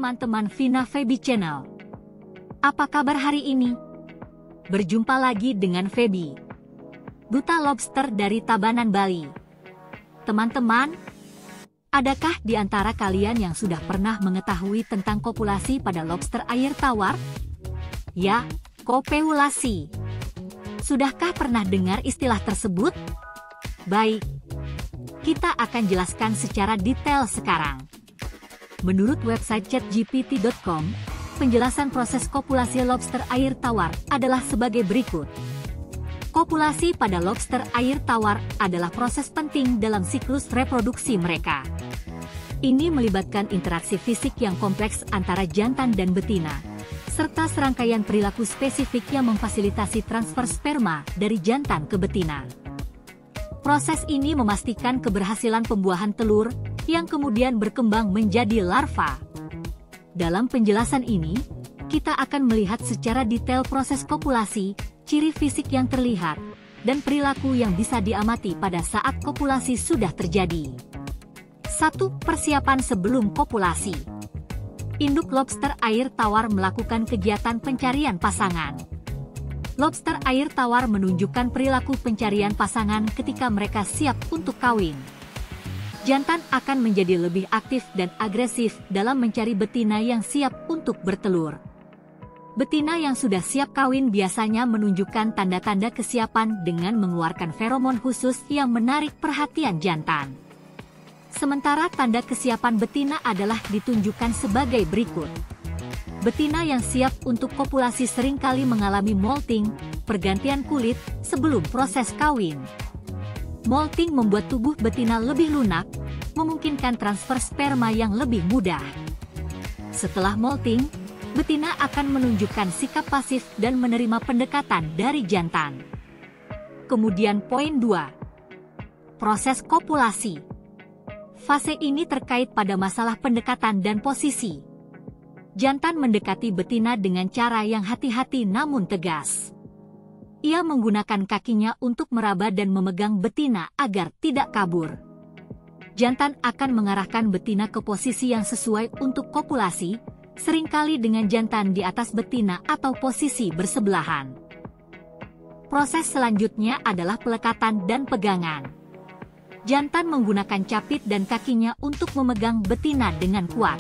teman-teman Vina Feby Channel. Apa kabar hari ini? Berjumpa lagi dengan Feby, duta lobster dari Tabanan, Bali. Teman-teman, adakah di antara kalian yang sudah pernah mengetahui tentang kopulasi pada lobster air tawar? Ya, kopulasi. Sudahkah pernah dengar istilah tersebut? Baik, kita akan jelaskan secara detail sekarang. Menurut website chatgpt.com, penjelasan proses kopulasi lobster air tawar adalah sebagai berikut. Kopulasi pada lobster air tawar adalah proses penting dalam siklus reproduksi mereka. Ini melibatkan interaksi fisik yang kompleks antara jantan dan betina, serta serangkaian perilaku spesifik yang memfasilitasi transfer sperma dari jantan ke betina. Proses ini memastikan keberhasilan pembuahan telur yang kemudian berkembang menjadi larva. Dalam penjelasan ini, kita akan melihat secara detail proses kopulasi, ciri fisik yang terlihat, dan perilaku yang bisa diamati pada saat kopulasi sudah terjadi. 1. Persiapan sebelum kopulasi. Induk lobster air tawar melakukan kegiatan pencarian pasangan. Lobster air tawar menunjukkan perilaku pencarian pasangan ketika mereka siap untuk kawin. Jantan akan menjadi lebih aktif dan agresif dalam mencari betina yang siap untuk bertelur. Betina yang sudah siap kawin biasanya menunjukkan tanda-tanda kesiapan dengan mengeluarkan feromon khusus yang menarik perhatian jantan. Sementara tanda kesiapan betina adalah ditunjukkan sebagai berikut. Betina yang siap untuk kopulasi seringkali mengalami molting, pergantian kulit, sebelum proses kawin. Molting membuat tubuh betina lebih lunak, memungkinkan transfer sperma yang lebih mudah. Setelah molting, betina akan menunjukkan sikap pasif dan menerima pendekatan dari jantan. Kemudian poin 2. Proses kopulasi. Fase ini terkait pada masalah pendekatan dan posisi. Jantan mendekati betina dengan cara yang hati-hati namun tegas. Ia menggunakan kakinya untuk meraba dan memegang betina agar tidak kabur. Jantan akan mengarahkan betina ke posisi yang sesuai untuk kopulasi, seringkali dengan jantan di atas betina atau posisi bersebelahan. Proses selanjutnya adalah pelekatan dan pegangan. Jantan menggunakan capit dan kakinya untuk memegang betina dengan kuat.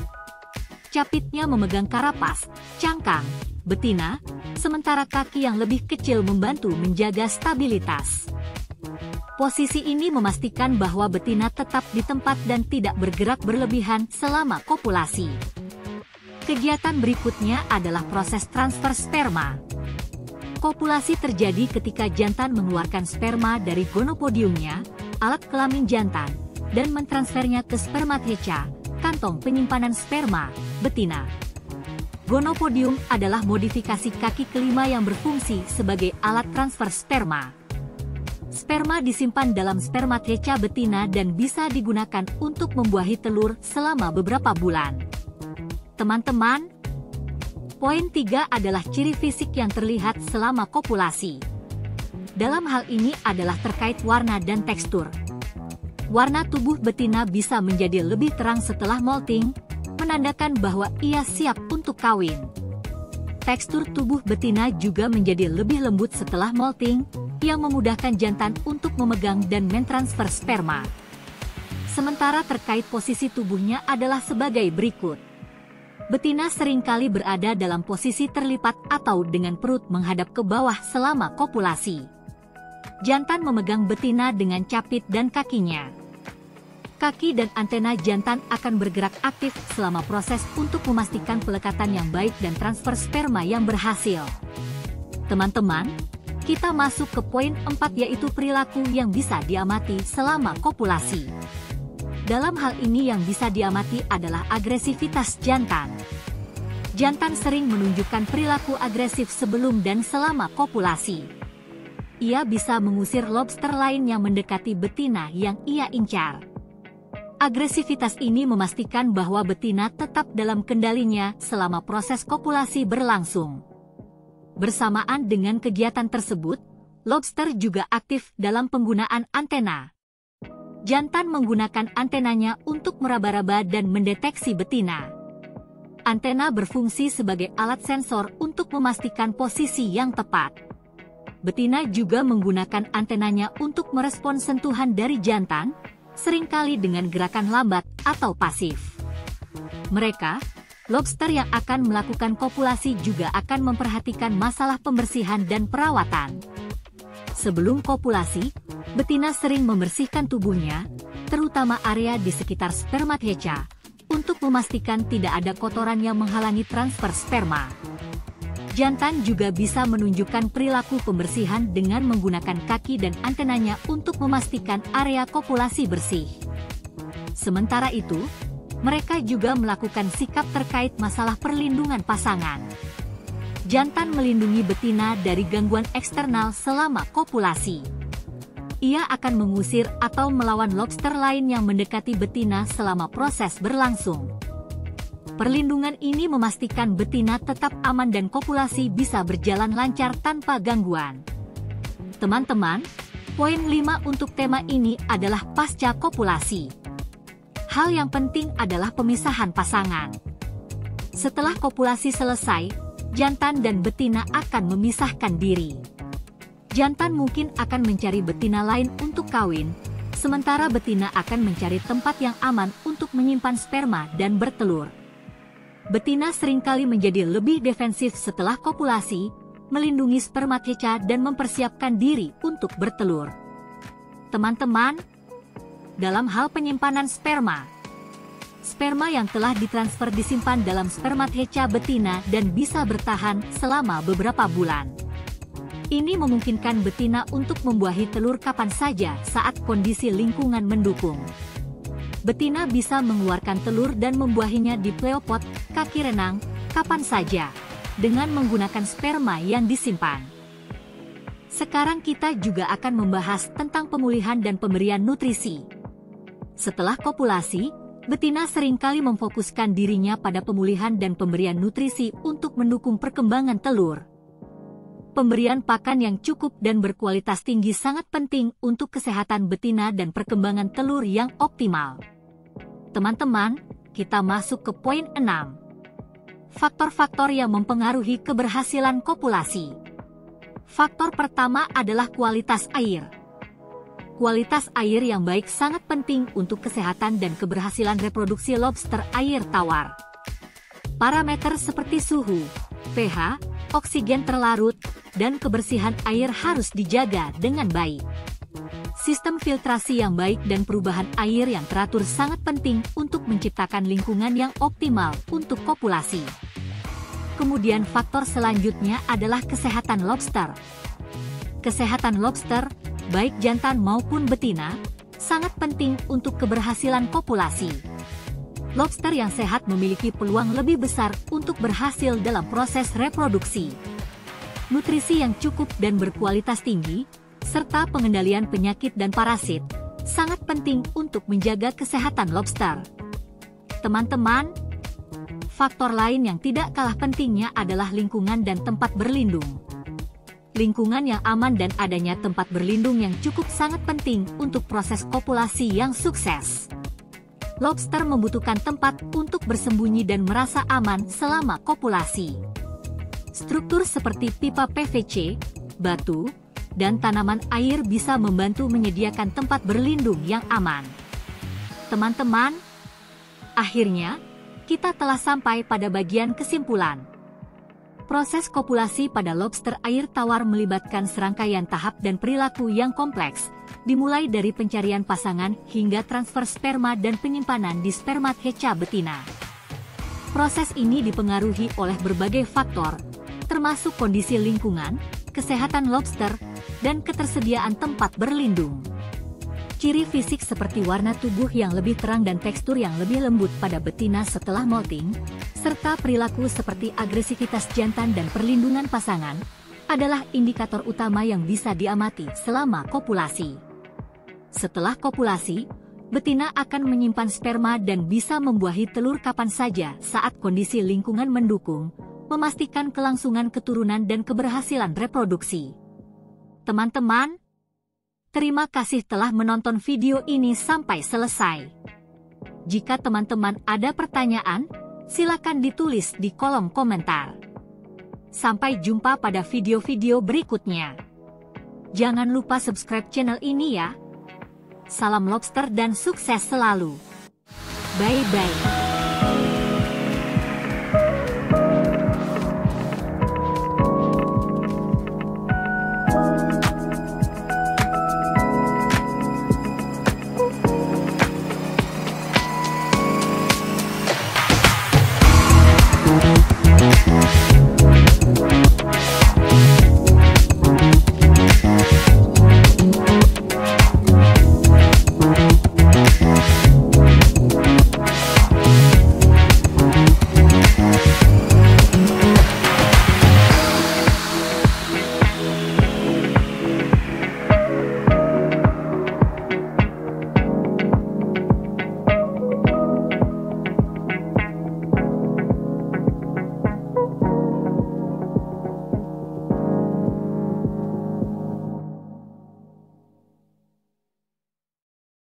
Capitnya memegang karapas, cangkang, betina, sementara kaki yang lebih kecil membantu menjaga stabilitas. Posisi ini memastikan bahwa betina tetap di tempat dan tidak bergerak berlebihan selama kopulasi. Kegiatan berikutnya adalah proses transfer sperma. Kopulasi terjadi ketika jantan mengeluarkan sperma dari gonopodiumnya, alat kelamin jantan, dan mentransfernya ke spermatheca, kantong penyimpanan sperma, betina. Gonopodium adalah modifikasi kaki kelima yang berfungsi sebagai alat transfer sperma. Sperma disimpan dalam spermatheca betina dan bisa digunakan untuk membuahi telur selama beberapa bulan. Teman-teman, poin 3 adalah ciri fisik yang terlihat selama kopulasi. Dalam hal ini adalah terkait warna dan tekstur. Warna tubuh betina bisa menjadi lebih terang setelah molting, menandakan bahwa ia siap untuk kawin. Tekstur tubuh betina juga menjadi lebih lembut setelah molting, yang memudahkan jantan untuk memegang dan mentransfer sperma. Sementara terkait posisi tubuhnya adalah sebagai berikut. Betina seringkali berada dalam posisi terlipat atau dengan perut menghadap ke bawah selama kopulasi. Jantan memegang betina dengan capit dan kakinya. Kaki dan antena jantan akan bergerak aktif selama proses untuk memastikan pelekatan yang baik dan transfer sperma yang berhasil. Teman-teman, kita masuk ke poin 4 yaitu perilaku yang bisa diamati selama kopulasi. Dalam hal ini yang bisa diamati adalah agresivitas jantan. Jantan sering menunjukkan perilaku agresif sebelum dan selama kopulasi. Ia bisa mengusir lobster lain yang mendekati betina yang ia incar. Agresivitas ini memastikan bahwa betina tetap dalam kendalinya selama proses kopulasi berlangsung. Bersamaan dengan kegiatan tersebut, lobster juga aktif dalam penggunaan antena. Jantan menggunakan antenanya untuk meraba-raba dan mendeteksi betina. Antena berfungsi sebagai alat sensor untuk memastikan posisi yang tepat. Betina juga menggunakan antenanya untuk merespons sentuhan dari jantan, seringkali dengan gerakan lambat atau pasif. Mereka, lobster yang akan melakukan kopulasi juga akan memperhatikan masalah pembersihan dan perawatan. Sebelum kopulasi, betina sering membersihkan tubuhnya, terutama area di sekitar spermatheca, untuk memastikan tidak ada kotoran yang menghalangi transfer sperma. Jantan juga bisa menunjukkan perilaku pembersihan dengan menggunakan kaki dan antenanya untuk memastikan area kopulasi bersih. Sementara itu, mereka juga melakukan sikap terkait masalah perlindungan pasangan. Jantan melindungi betina dari gangguan eksternal selama kopulasi. Ia akan mengusir atau melawan lobster lain yang mendekati betina selama proses berlangsung. Perlindungan ini memastikan betina tetap aman dan kopulasi bisa berjalan lancar tanpa gangguan. Teman-teman, poin 5 untuk tema ini adalah pasca kopulasi. Hal yang penting adalah pemisahan pasangan. Setelah kopulasi selesai, jantan dan betina akan memisahkan diri. Jantan mungkin akan mencari betina lain untuk kawin, sementara betina akan mencari tempat yang aman untuk menyimpan sperma dan bertelur. Betina seringkali menjadi lebih defensif setelah kopulasi, melindungi spermatheca dan mempersiapkan diri untuk bertelur. Teman-teman, dalam hal penyimpanan sperma, sperma yang telah ditransfer disimpan dalam spermatheca betina dan bisa bertahan selama beberapa bulan. Ini memungkinkan betina untuk membuahi telur kapan saja saat kondisi lingkungan mendukung. Betina bisa mengeluarkan telur dan membuahinya di pleopod, kaki renang, kapan saja, dengan menggunakan sperma yang disimpan. Sekarang kita juga akan membahas tentang pemulihan dan pemberian nutrisi. Setelah kopulasi, betina seringkali memfokuskan dirinya pada pemulihan dan pemberian nutrisi untuk mendukung perkembangan telur. Pemberian pakan yang cukup dan berkualitas tinggi sangat penting untuk kesehatan betina dan perkembangan telur yang optimal. Teman-teman, kita masuk ke poin 6. Faktor-faktor yang mempengaruhi keberhasilan kopulasi. Faktor pertama adalah kualitas air. Kualitas air yang baik sangat penting untuk kesehatan dan keberhasilan reproduksi lobster air tawar. Parameter seperti suhu, pH, oksigen terlarut, dan kebersihan air harus dijaga dengan baik. Sistem filtrasi yang baik dan perubahan air yang teratur sangat penting untuk menciptakan lingkungan yang optimal untuk kopulasi. Kemudian faktor selanjutnya adalah kesehatan lobster. Kesehatan lobster, baik jantan maupun betina, sangat penting untuk keberhasilan kopulasi. Lobster yang sehat memiliki peluang lebih besar untuk berhasil dalam proses reproduksi. Nutrisi yang cukup dan berkualitas tinggi, serta pengendalian penyakit dan parasit, sangat penting untuk menjaga kesehatan lobster. Teman-teman, faktor lain yang tidak kalah pentingnya adalah lingkungan dan tempat berlindung. Lingkungan yang aman dan adanya tempat berlindung yang cukup sangat penting untuk proses kopulasi yang sukses. Lobster membutuhkan tempat untuk bersembunyi dan merasa aman selama kopulasi. Struktur seperti pipa PVC, batu, dan tanaman air bisa membantu menyediakan tempat berlindung yang aman. Teman-teman, akhirnya, kita telah sampai pada bagian kesimpulan. Proses kopulasi pada lobster air tawar melibatkan serangkaian tahap dan perilaku yang kompleks, dimulai dari pencarian pasangan hingga transfer sperma dan penyimpanan di spermatheca betina. Proses ini dipengaruhi oleh berbagai faktor, termasuk kondisi lingkungan, kesehatan lobster, dan ketersediaan tempat berlindung. Ciri fisik seperti warna tubuh yang lebih terang dan tekstur yang lebih lembut pada betina setelah molting, serta perilaku seperti agresivitas jantan dan perlindungan pasangan, adalah indikator utama yang bisa diamati selama kopulasi. Setelah kopulasi, betina akan menyimpan sperma dan bisa membuahi telur kapan saja saat kondisi lingkungan mendukung, memastikan kelangsungan keturunan dan keberhasilan reproduksi. Teman-teman, terima kasih telah menonton video ini sampai selesai. Jika teman-teman ada pertanyaan, Silakan ditulis di kolom komentar. Sampai jumpa pada video-video berikutnya. Jangan lupa subscribe channel ini ya. Salam lobster dan sukses selalu. Bye-bye.